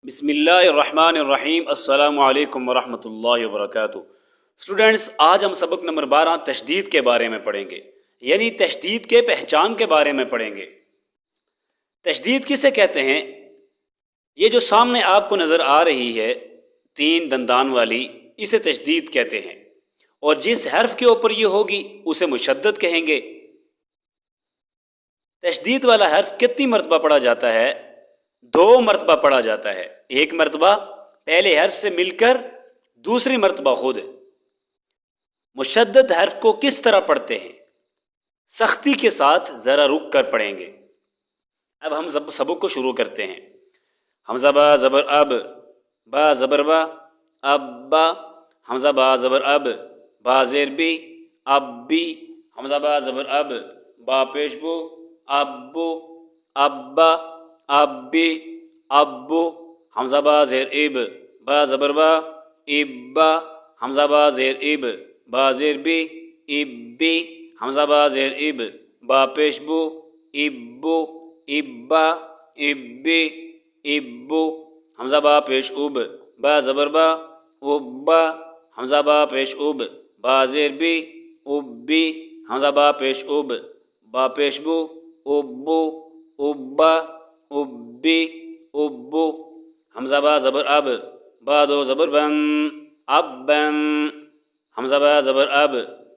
بسم اللہ الرحمن الرحیم۔ السلام علیکم ورحمۃ اللہ وبرکاتہ۔ اسٹوڈنٹس، آج ہم سبق نمبر 12 تشدید کے بارے میں پڑھیں گے، یعنی تشدید کے پہچان کے بارے میں پڑھیں گے۔ تشدید کسے کہتے ہیں؟ یہ جو سامنے آپ کو نظر آ رہی ہے 3 دندان والی، اسے تشدید کہتے ہیں، اور جس حرف کے اوپر یہ ہوگی اسے مشدد کہیں گے۔ تشدید والا حرف کتنی مرتبہ پڑھا جاتا ہے؟ 2 مرتبہ پڑھا جاتا ہے، ایک مرتبہ پہلے حرف سے مل کر، دوسری مرتبہ خود۔ مشدد حرف کو کس طرح پڑھتے ہیں؟ سختی کے ساتھ، ذرا رک کر پڑھیں گے۔ اب ہم سبق کو شروع کرتے ہیں۔ حمزہ با زبر اب، با زبر با، اب با، حمزہ با زبر اب، با زیر بی، اب بی، حمزہ با زبر اب، با پیش بو، ابو، ابا، ابی، ابو، حمزہ با زیر اب، با زبر با، ابا، حمزہ با زیر اب، با زیر بی، ابی، حمزہ با زیر اب، با پیش بو، ابو، ابا، ابی، ابو، حمزہ با پیش اب، با زبر با، ابا، حمزہ با پیش اب، با زیر بی، ابی، حمزہ با پیش اب، با پیش بو، ابو، ابا، ابی، ابو، حمزہ با زبر اب، با دو زبر بن، اب بن، حمزہ با زبر اب،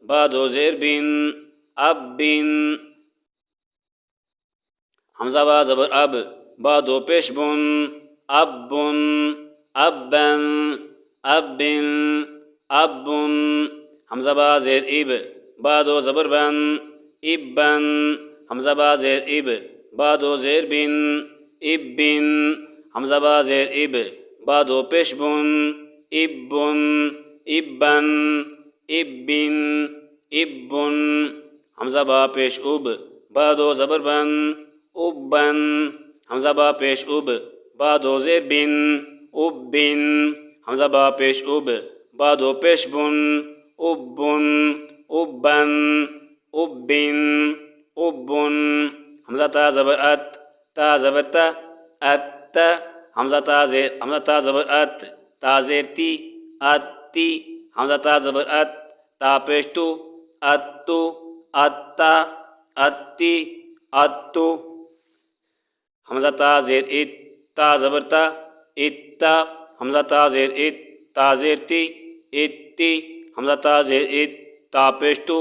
با دو زیر بن، اب بن، حمزہ با زبر اب، با دو پیش بن، اب بن، اب بن، اب بن، اب بن، حمزہ با زیر اب، با دو زبر بن، اب بن، حمزہ با زیر اب، با دو زیر بن، اب بن، حمزہ با زیر اب، با دو پیش بن، اب بن، اب بن، اب بن، اب بن، حمزہ با پیش اب، با دو زبر بن، اب بن، حمزہ با پیش اب، با دو زیر بن، اب بن، حمزہ با پیش اب، با دو پیش بن، اب بن، اب بن، اب بن، اب بن، حمزہ تا زبر ات، تا زبر تا، ات، حمزہ تا زبر ات، تا زیر تی، اتی، حمزہ تا زبر ات، تا پیش تو، اتو، اتا، اتی، اتو، حمزہ تا زیر ات، تا زبر تا، اتا، حمزہ تا زیر ات، تا زیر تی، اتی، حمزہ تا زیر ات، تا پیش تو،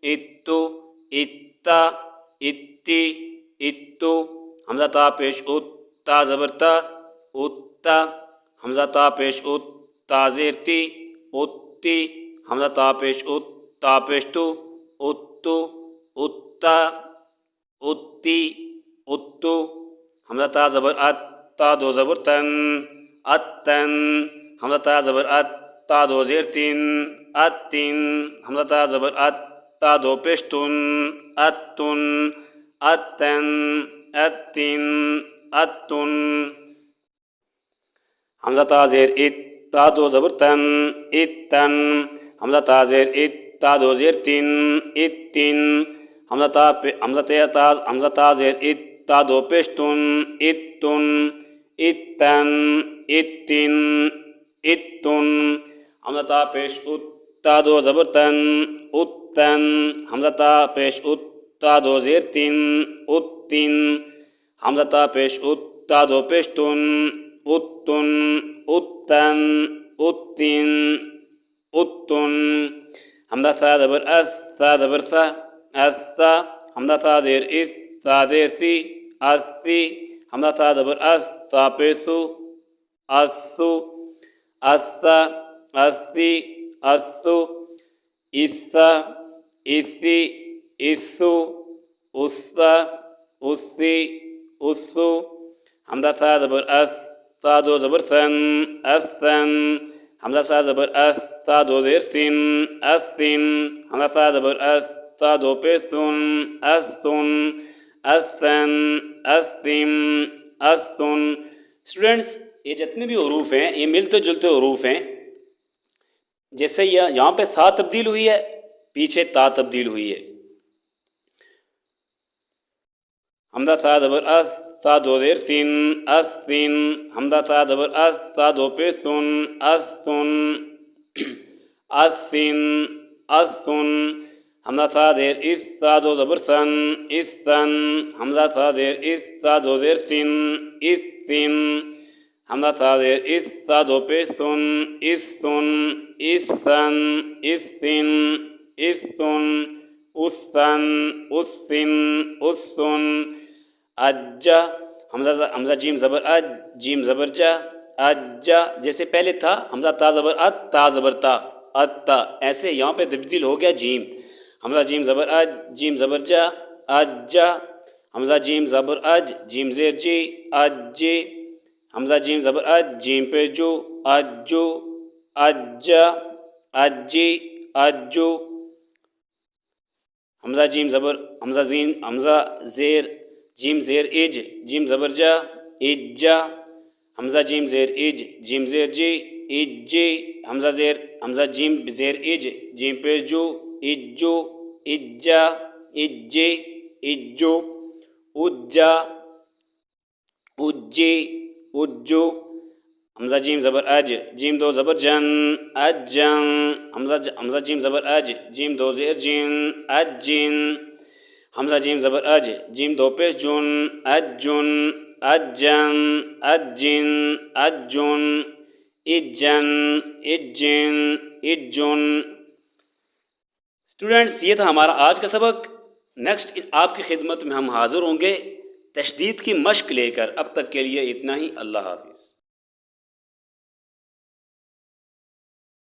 اتو، اتا، اتی، اتو، حمزہ تا پیش ات، تا زبر تا، اتا، حمزہ تا پیش ات، تا زیر تی، اتی، حمزہ تا پیش ات، تا پیش تو، اتو، اتا، اتی، اتو، حمزہ تا زبر ات، تا دو زبر تن، اتن، حمزہ تا زبر ات، تا دو زیر تن، اتن، حمزہ تا زبر ات، تا دو پیش تن، اتن، اتن، اتن، اتن، حمزہ تا زیر ات، تا دو زبر تن، اتن، حمزہ تا زیر ات، تا دو زیر تن، اتن، حمزہ تا زیر ات، تا دو پیش تن، اتن، اتن، اتن، اتن، حمزہ تا پیش ات، تا دو زبر تن، اتن، حمزہ تا پیش ات، تا دو زیر تن، اتن، حمزہ تا پیش ات، تا دو پیش تن، اتن، اتن، اتن، اتن، حمزہ تا زبر اس، تا زبر سا، اسا، حمزہ تا زیر اس، تا زیر سی، اسی، حمزہ تا زبر اس، تا پیسو، اسو، اسا، اسی، اسو، اسا، اسی، اسو، اسا، اسی، اسو، حمزہ تا زبر اس، تا دو زبر سن، اسن، حمزہ تا زبر اس، تا دو زیر سن، اسن، حمزہ تا زبر اس، تا دو پیسن، اسن، اسن، اسن، اسن۔ اسٹوڈنٹس، یہ جتنے بھی حروف ہیں یہ ملتے جلتے حروف ہیں۔ جیسے یہاں پہ سا تبدیل ہوئی ہے، پیچھے تا تبدیل ہوئی ہے۔ حمزہ تا زبر اس، تا دو زیر سین، السین، حمزہ تا زبر اس، تا دو پیش سن، السن، السن، السن، حمزہ تا زیر اس، تا دو زبر سن، السن، حمزہ تا زیر اس، تا دو زیر سین، السن، حمزہ تا زیر اس، تا دو پیش سن، السن، السن، السن، السن، السن، السن، السن، اجا، حمزہ جیم زبر اج، جیم زبر جا، اجا، جیسے پہلے تھا حمزہ تا زبر ات، تا زبر تا، اتا، ایسے یہاں پہ تبدیل ہو گیا جیم، حمزہ جیم زبر اج، جیم زبر جا، اجا، حمزہ جیم زبر اج، جیم زیر جی، اجی، حمزہ جیم زبر اج، جیم پہ جو، اجو، اجا، اجی، اجو، حمزہ جیم زبر، حمزہ زیر جیم زیر اج، جیم زبر جا، اجا، حمزہ جیم زیر اج، جیم زیر جی، اجی، حمزہ جیم زیر اج، جیم پہ جو، اجو، اجا، اجی، اجو، اجا، اجی، اجو، حمزہ جیم زبر اج، جیم دو زبر جن، اجن، حمزہ جیم زبر اج، جیم دو زیر جن، اجن، حمزہ جیم زبر اج، جیم دو پیش جن، اجن، اجن، اجن، اجن، اجن، اجن، اجن۔ اسٹوڈنٹس، یہ تھا ہمارا آج کا سبق۔ نیکسٹ آپ کی خدمت میں ہم حاضر ہوں گے تشدید کی مشق لے کر۔ اب تک کے لیے اتنا ہی، اللہ حافظ۔